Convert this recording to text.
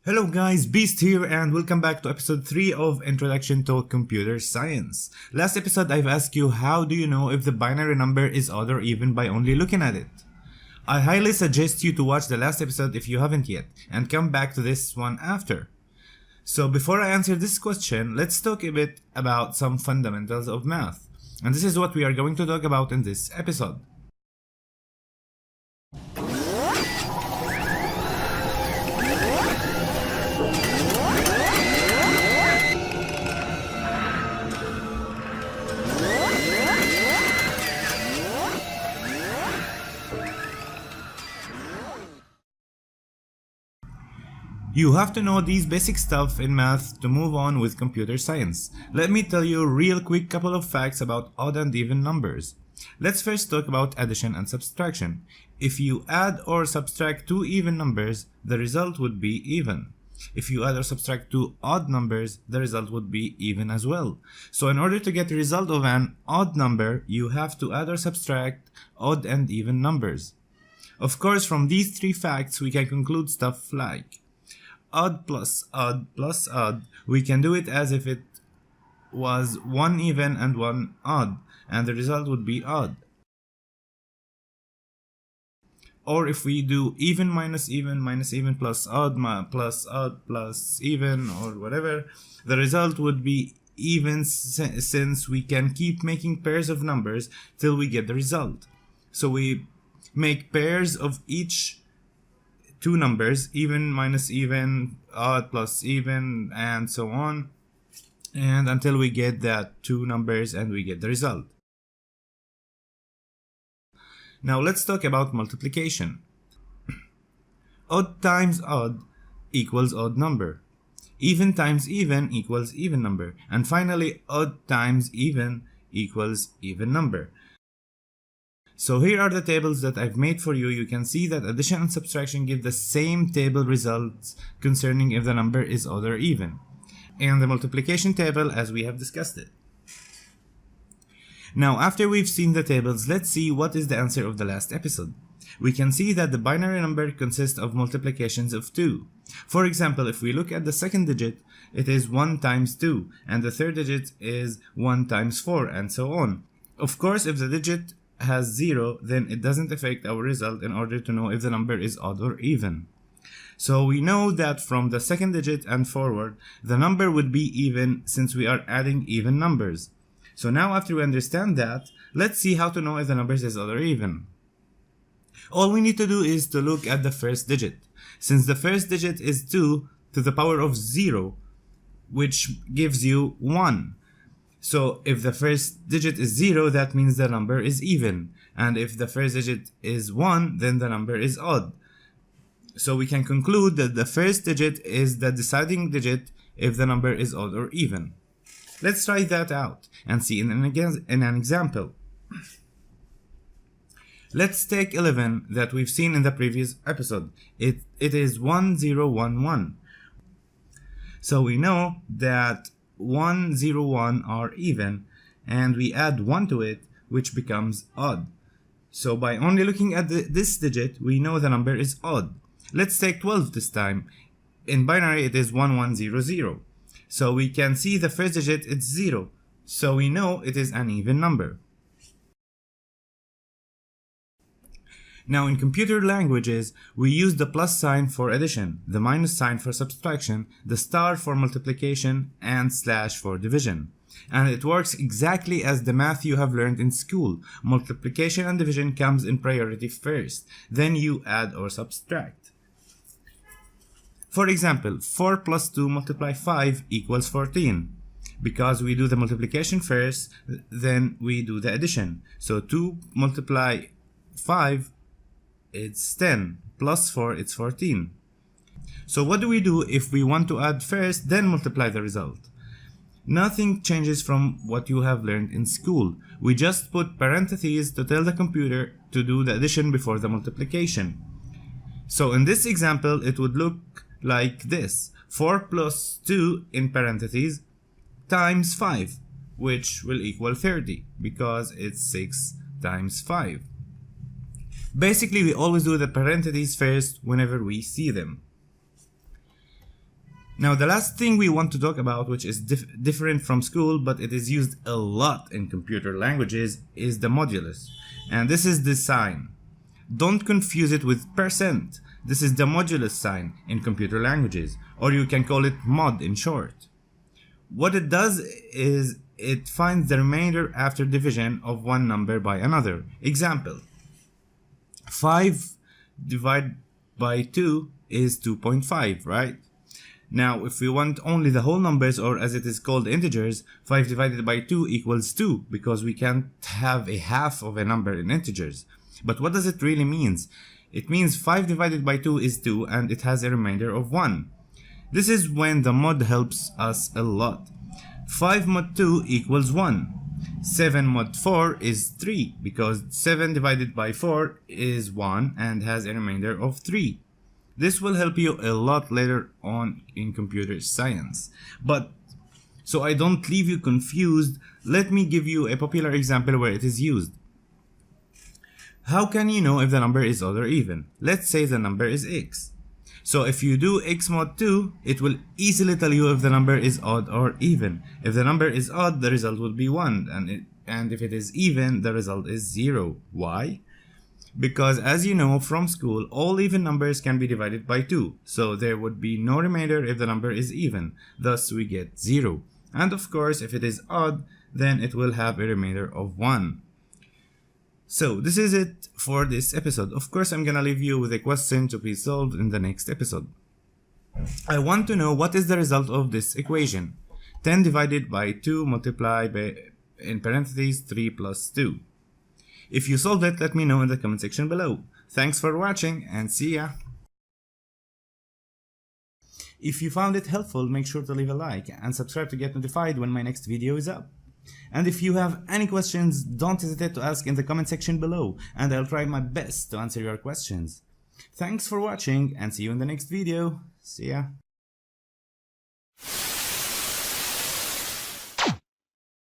Hello guys, Beast here and welcome back to episode 3 of Introduction to Computer Science. Last episode I've asked you how do you know if the binary number is odd or even by only looking at it. I highly suggest you to watch the last episode if you haven't yet and come back to this one after. So before I answer this question, let's talk a bit about some fundamentals of math. And this is what we are going to talk about in this episode. You have to know these basic stuff in math to move on with computer science. Let me tell you a real quick couple of facts about odd and even numbers. Let's first talk about addition and subtraction. If you add or subtract two even numbers, the result would be even. If you add or subtract two odd numbers, the result would be even as well. So in order to get the result of an odd number, you have to add or subtract odd and even numbers. Of course, from these three facts, we can conclude stuff like odd plus odd plus odd. We can do it as if it was one even and one odd, and the result would be odd. Or if we do even minus even plus odd plus even or whatever, the result would be even since we can keep making pairs of numbers till we get the result. So we make pairs of each two numbers, even minus even, odd plus even, and so on, and until we get that two numbers and we get the result. Now let's talk about multiplication. Odd times odd equals odd number. Even times even equals even number. And finally, odd times even equals even number. So here are the tables that I've made for you. You can see that addition and subtraction give the same table results concerning if the number is odd or even. And the multiplication table as we have discussed it. Now after we've seen the tables, let's see what is the answer of the last episode. We can see that the binary number consists of multiplications of 2. For example, if we look at the second digit, it is 1 times 2, and the third digit is 1 times 4, and so on. Of course, if the digit has 0, then it doesn't affect our result in order to know if the number is odd or even. So we know that from the second digit and forward, the number would be even since we are adding even numbers. So now after we understand that, let's see how to know if the numbers is odd or even. All we need to do is to look at the first digit. Since the first digit is 2 to the power of 0, which gives you 1. So if the first digit is 0, that means the number is even. And if the first digit is 1, then the number is odd. So we can conclude that the first digit is the deciding digit if the number is odd or even. Let's try that out and see in an example. Let's take 11 that we've seen in the previous episode. It is 1011. So we know that 101 are even, and we add 1 to it, which becomes odd. So by only looking at this digit, we know the number is odd. Let's take 12 this time. In binary, it is 1100. So we can see the first digit is 0. So we know it is an even number. Now in computer languages, we use the plus sign for addition, the minus sign for subtraction, the star for multiplication, and slash for division. And it works exactly as the math you have learned in school. Multiplication and division comes in priority first, then you add or subtract. For example, 4 plus 2 multiply 5 equals 14. Because we do the multiplication first, then we do the addition. So 2 multiply 5, it's 10, plus 4, it's 14. So what do we do if we want to add first, then multiply the result? Nothing changes from what you have learned in school. We just put parentheses to tell the computer to do the addition before the multiplication. So in this example, it would look like this. 4 plus 2 in parentheses times 5, which will equal 30 because it's 6 times 5. Basically, we always do the parentheses first whenever we see them. Now the last thing we want to talk about, which is different from school but it is used a lot in computer languages, is the modulus. And this is the sign. Don't confuse it with percent. This is the modulus sign in computer languages, or you can call it mod in short. What it does is it finds the remainder after division of one number by another. Example, 5 divided by 2 is 2.5, right? Now, if we want only the whole numbers, or as it is called integers, 5 divided by 2 equals 2, because we can't have a half of a number in integers. But what does it really mean? It means 5 divided by 2 is 2 and it has a remainder of 1. This is when the mod helps us a lot. 5 mod 2 equals 1. 7 mod 4 is 3, because 7 divided by 4 is 1 and has a remainder of 3. This will help you a lot later on in computer science. But so I don't leave you confused, let me give you a popular example where it is used. How can you know if the number is odd or even? Let's say the number is x. So if you do x mod 2, it will easily tell you if the number is odd or even. If the number is odd, the result will be 1, and if it is even, the result is 0. Why? Because as you know from school, all even numbers can be divided by 2, so there would be no remainder if the number is even, thus we get 0. And of course, if it is odd, then it will have a remainder of 1. So this is it for this episode. Of course, I'm gonna leave you with a question to be solved in the next episode. I want to know what is the result of this equation. 10 divided by 2 multiplied by, in parentheses, 3 plus 2. If you solved it, let me know in the comment section below. Thanks for watching and see ya! If you found it helpful, make sure to leave a like and subscribe to get notified when my next video is up. And if you have any questions, don't hesitate to ask in the comment section below, and I'll try my best to answer your questions. Thanks for watching and see you in the next video. See ya!